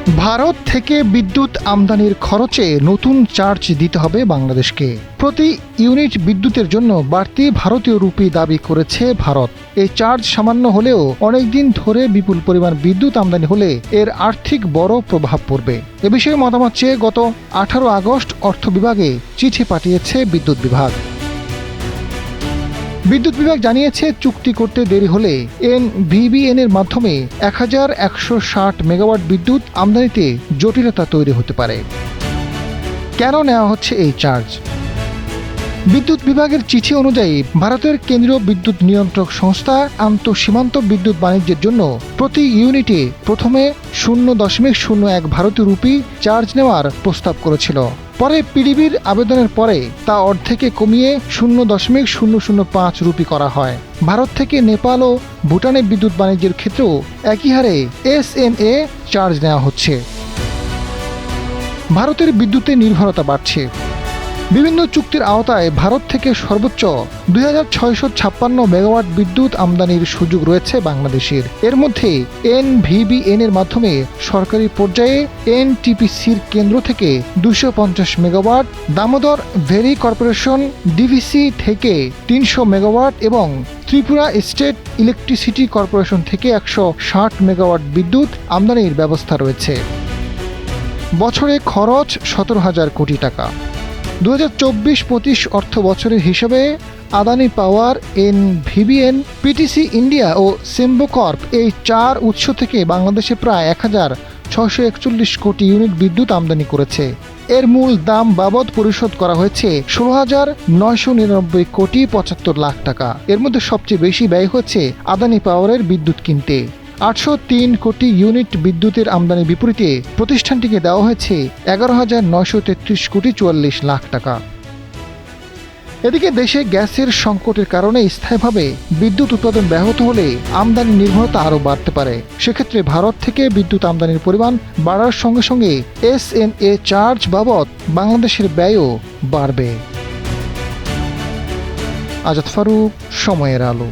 ভারত থেকে বিদ্যুৎ আমদানির খরচে নতুন চার্জ দিতে হবে বাংলাদেশকে। প্রতি ইউনিট বিদ্যুতের জন্য বাড়তি ভারতীয় রুপি দাবি করেছে ভারত। এই চার্জ সামান্য হলেও অনেকদিন ধরে বিপুল পরিমাণ বিদ্যুৎ আমদানি হলে এর আর্থিক বড় প্রভাব পড়বে। এ বিষয়ে মতামত চেয়ে গত 18 আগস্ট অর্থ বিভাগে চিঠি পাঠিয়েছে বিদ্যুৎ বিভাগ। বিদ্যুৎ বিভাগ জানিয়েছে, চুক্তি করতে দেরি হলে এনভিবিএন এর মাধ্যমে 1160 মেগাওয়াট বিদ্যুৎ আমদানিতে জটিলতা তৈরি হতে পারে। কেন নেওয়া হচ্ছে এই চার্জ? বিদ্যুৎ বিভাগের চিঠি অনুযায়ী ভারতের কেন্দ্রীয় বিদ্যুৎ নিয়ন্ত্রক সংস্থা আন্তঃসীমান্ত বিদ্যুৎ বাণিজ্যের জন্য প্রতি ইউনিটে প্রথমে 0.01 ভারতীয় রুপি চার্জ নেওয়ার প্রস্তাব করেছিল। পরে পিডিবির আবেদনের পরে তা অর্ধেকে কমিয়ে 0.005 রুপি করা হয়। ভারত থেকে নেপাল ও ভুটানে বিদ্যুৎ বাণিজ্যের ক্ষেত্রেও একই হারে এসএনএ চার্জ নেওয়া হচ্ছে। ভারতের বিদ্যুতের নির্ভরতা বাড়ছে। বিভিন্ন চুক্তির আওতায় ভারত থেকে সর্বোচ্চ 2656 মেগাওয়াট বিদ্যুৎ আমদানির সুযোগ রয়েছে বাংলাদেশের। এর মধ্যে এনভিবিএন এর মাধ্যমে সরকারি পর্যায়ে এনটিপিসির কেন্দ্র থেকে 250 megawatt, Damodar valley corporation DVC থেকে 300 মেগাওয়াট এবং ত্রিপুরা স্টেট ইলেকট্রিসিটি কর্পোরেশন থেকে 160 মেগাওয়াট বিদ্যুৎ আমদানির ব্যবস্থা রয়েছে। বছরে খরচ 17,000 কোটি টাকা। 2024-25 অর্থ বছরের হিসাবে আদানি পাওয়ার, এনভিবিএন, পিটিসি ইন্ডিয়া ও সিম্বোকর্প এই 4 উৎস থেকে বাংলাদেশে প্রায় 1,641 কোটি ইউনিট বিদ্যুৎ আমদানি করেছে। এর মূল দাম বাবদ পরিশোধ করা হয়েছে 16,999 কোটি 75 লাখ টাকা। এর মধ্যে সবচেয়ে বেশি ব্যয় হচ্ছে আদানি পাওয়ারের বিদ্যুৎ কিনতে। 803 কোটি ইউনিট বিদ্যুতের আমদানির বিপরীতে প্রতিষ্ঠানটিকে দেওয়া হয়েছে 11,933 কোটি 44 লাখ টাকা। এদিকে দেশে গ্যাসের সংকটের কারণে স্থায়ীভাবে বিদ্যুৎ উৎপাদন ব্যাহত হলে আমদানি নির্ভরতা আরও বাড়তে পারে। সেক্ষেত্রে ভারত থেকে বিদ্যুৎ আমদানির পরিমাণ বাড়ার সঙ্গে সঙ্গে এসএনএ চার্জ বাবদ বাংলাদেশের ব্যয়ও বাড়বে। আজাদ ফারুক, সময়ের আলো।